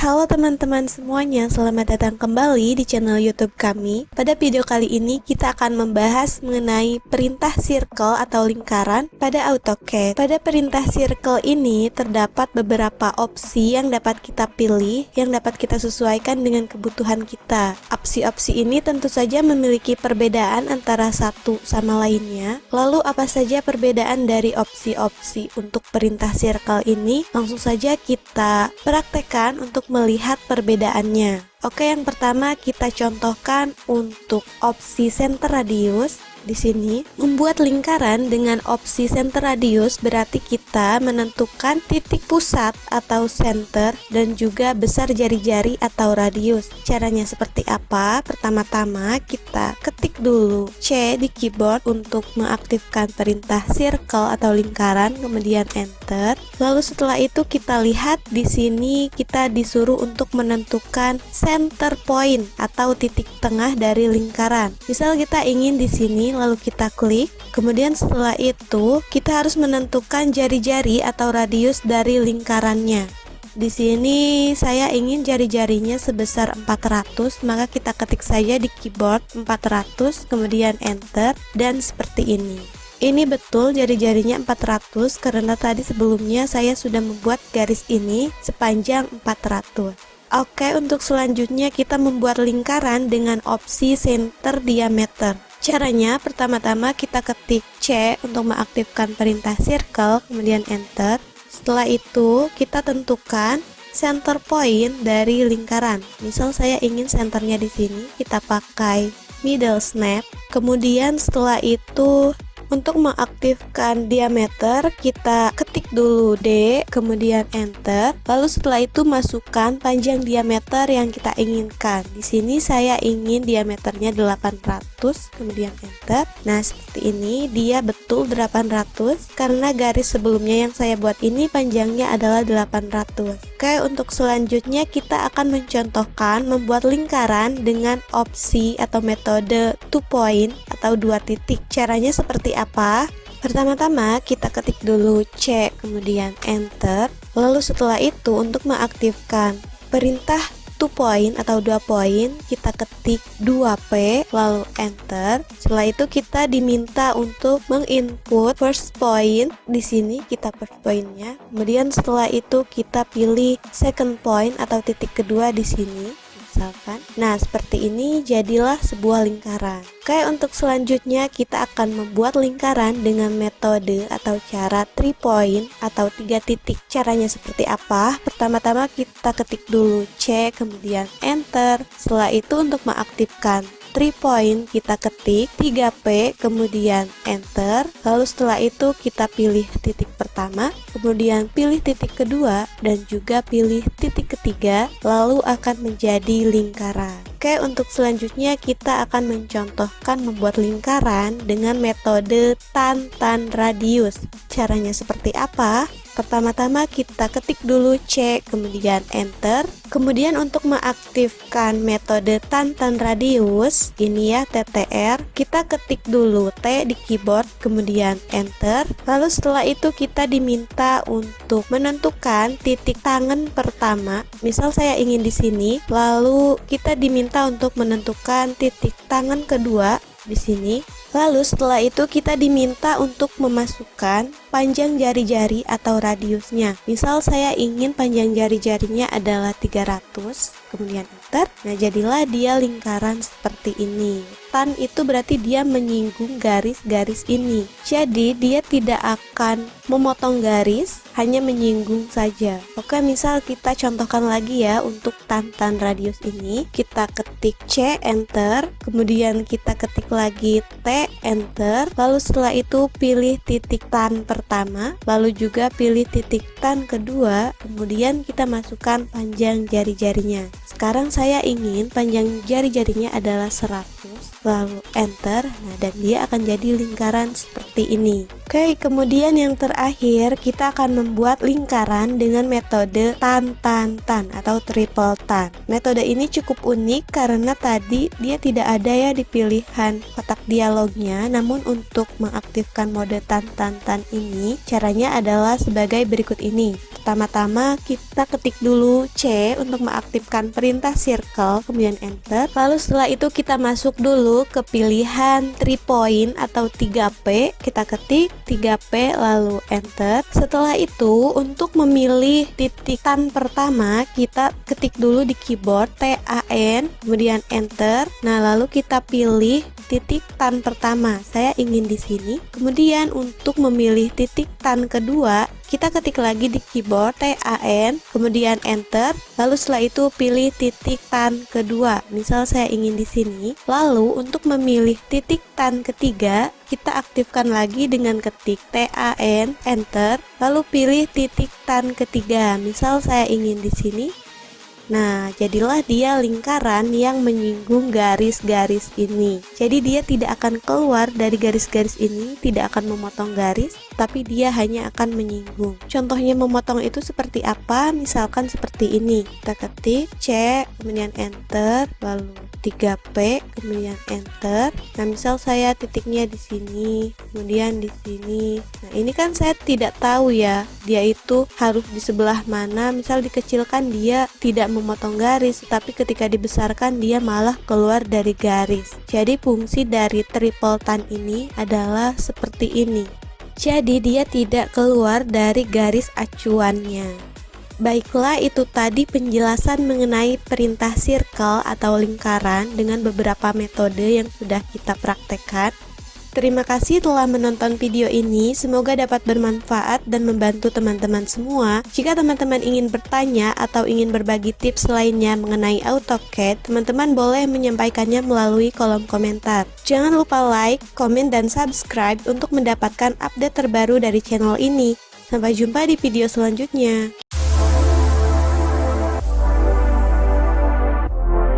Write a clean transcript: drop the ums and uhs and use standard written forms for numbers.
Halo teman-teman semuanya, selamat datang kembali di channel YouTube kami. Pada video kali ini kita akan membahas mengenai perintah circle atau lingkaran pada AutoCAD. Pada perintah circle ini terdapat beberapa opsi yang dapat kita pilih, yang dapat kita sesuaikan dengan kebutuhan kita. Opsi-opsi ini tentu saja memiliki perbedaan antara satu sama lainnya. Lalu apa saja perbedaan dari opsi-opsi untuk perintah circle ini? Langsung saja kita praktekkan untuk melihat perbedaannya. Oke, yang pertama kita contohkan untuk opsi center radius. Di sini, membuat lingkaran dengan opsi center radius berarti kita menentukan titik pusat atau center dan juga besar jari-jari atau radius. Caranya seperti apa? Pertama-tama kita ketik dulu C di keyboard untuk mengaktifkan perintah circle atau lingkaran, kemudian enter. Lalu setelah itu kita lihat di sini kita disuruh untuk menentukan center point atau titik tengah dari lingkaran. Misal kita ingin di sini, lalu kita klik, kemudian setelah itu kita harus menentukan jari-jari atau radius dari lingkarannya. Di sini saya ingin jari-jarinya sebesar 400, maka kita ketik saja di keyboard 400, kemudian enter, dan seperti ini. Ini betul jari-jarinya 400 karena tadi sebelumnya saya sudah membuat garis ini sepanjang 400. Oke, untuk selanjutnya kita membuat lingkaran dengan opsi center diameter. Caranya pertama-tama kita ketik C untuk mengaktifkan perintah circle, kemudian enter. Setelah itu kita tentukan center point dari lingkaran. Misal saya ingin senternya di sini, kita pakai middle snap. Kemudian setelah itu untuk mengaktifkan diameter kita ketik dulu D, kemudian enter. Lalu setelah itu masukkan panjang diameter yang kita inginkan. Di sini saya ingin diameternya 800, kemudian enter. Nah, seperti ini dia betul 800 karena garis sebelumnya yang saya buat ini panjangnya adalah 800. Oke, untuk selanjutnya kita akan mencontohkan membuat lingkaran dengan opsi atau metode 2 point atau 2 titik. Caranya seperti apa? Pertama-tama kita ketik dulu C, kemudian enter. Lalu setelah itu untuk mengaktifkan perintah 2 point atau 2 point, kita ketik 2P lalu enter. Setelah itu kita diminta untuk menginput first point. Di sini kita first pointnya. Kemudian setelah itu kita pilih second point atau titik kedua di sini. Misalkan. Nah, seperti ini jadilah sebuah lingkaran. Oke, untuk selanjutnya kita akan membuat lingkaran dengan metode atau cara 3 point atau 3 titik. Caranya seperti apa? Pertama-tama kita ketik dulu C, kemudian enter. Setelah itu untuk mengaktifkan 3 point kita ketik 3P, kemudian enter. Lalu setelah itu kita pilih titik pertama, kemudian pilih titik kedua, dan juga pilih titik ketiga, lalu akan menjadi lingkaran. Oke, untuk selanjutnya kita akan mencontohkan membuat lingkaran dengan metode tan radius. Caranya seperti apa? Pertama-tama kita ketik dulu C, kemudian enter. Kemudian untuk mengaktifkan metode tan radius, ini ya TTR, kita ketik dulu T di keyboard, kemudian enter. Lalu setelah itu kita diminta untuk menentukan titik tangan pertama. Misal saya ingin di sini, lalu kita diminta untuk menentukan titik tangan kedua di sini. Lalu setelah itu kita diminta untuk memasukkan panjang jari-jari atau radiusnya. Misal saya ingin panjang jari-jarinya adalah 300, kemudian enter. Nah, jadilah dia lingkaran seperti ini. Tan itu berarti dia menyinggung garis-garis ini. Jadi dia tidak akan memotong garis, hanya menyinggung saja. Oke, misal kita contohkan lagi ya untuk tan radius ini. Kita ketik C, enter. Kemudian kita ketik lagi T, enter. Lalu setelah itu pilih titik tan pertama, lalu juga pilih titik tan kedua. Kemudian kita masukkan panjang jari-jarinya. Sekarang saya ingin panjang jari-jarinya adalah 100, lalu enter. Nah, dan dia akan jadi lingkaran seperti ini. Oke, kemudian yang terakhir kita akan membuat lingkaran dengan metode tan atau triple tan. Metode ini cukup unik karena tadi dia tidak ada ya di pilihan kotak dialognya, namun untuk mengaktifkan mode tan ini caranya adalah sebagai berikut ini. Pertama-tama kita ketik dulu C untuk mengaktifkan perintah circle, kemudian enter. Lalu setelah itu kita masuk dulu ke pilihan 3 point atau 3P, kita ketik 3P lalu enter. Setelah itu untuk memilih titik tan pertama kita ketik dulu di keyboard TAN, kemudian enter. Nah, lalu kita pilih titik tan pertama. Saya ingin di sini. Kemudian untuk memilih titik tan kedua kita ketik lagi di keyboard TAN, kemudian enter. Lalu setelah itu pilih titik tan kedua. Misal saya ingin di sini. Lalu untuk memilih titik tan ketiga, kita aktifkan lagi dengan ketik TAN, enter. Lalu pilih titik tan ketiga. Misal saya ingin di sini. Nah, jadilah dia lingkaran yang menyinggung garis-garis ini. Jadi dia tidak akan keluar dari garis-garis ini, tidak akan memotong garis, tapi dia hanya akan menyinggung. Contohnya memotong itu seperti apa? Misalkan seperti ini. Kita ketik C, kemudian enter, lalu 3P, kemudian enter. Nah, misal saya titiknya di sini, kemudian di sini. Nah, ini kan saya tidak tahu ya, dia itu harus di sebelah mana. Misal dikecilkan dia tidak memotong garis, tapi ketika dibesarkan dia malah keluar dari garis. Jadi fungsi dari triple tan ini adalah seperti ini. Jadi dia tidak keluar dari garis acuannya. Baiklah, itu tadi penjelasan mengenai perintah circle atau lingkaran dengan beberapa metode yang sudah kita praktekkan. Terima kasih telah menonton video ini, semoga dapat bermanfaat dan membantu teman-teman semua. Jika teman-teman ingin bertanya atau ingin berbagi tips lainnya mengenai AutoCAD, teman-teman boleh menyampaikannya melalui kolom komentar. Jangan lupa like, komen, dan subscribe untuk mendapatkan update terbaru dari channel ini. Sampai jumpa di video selanjutnya.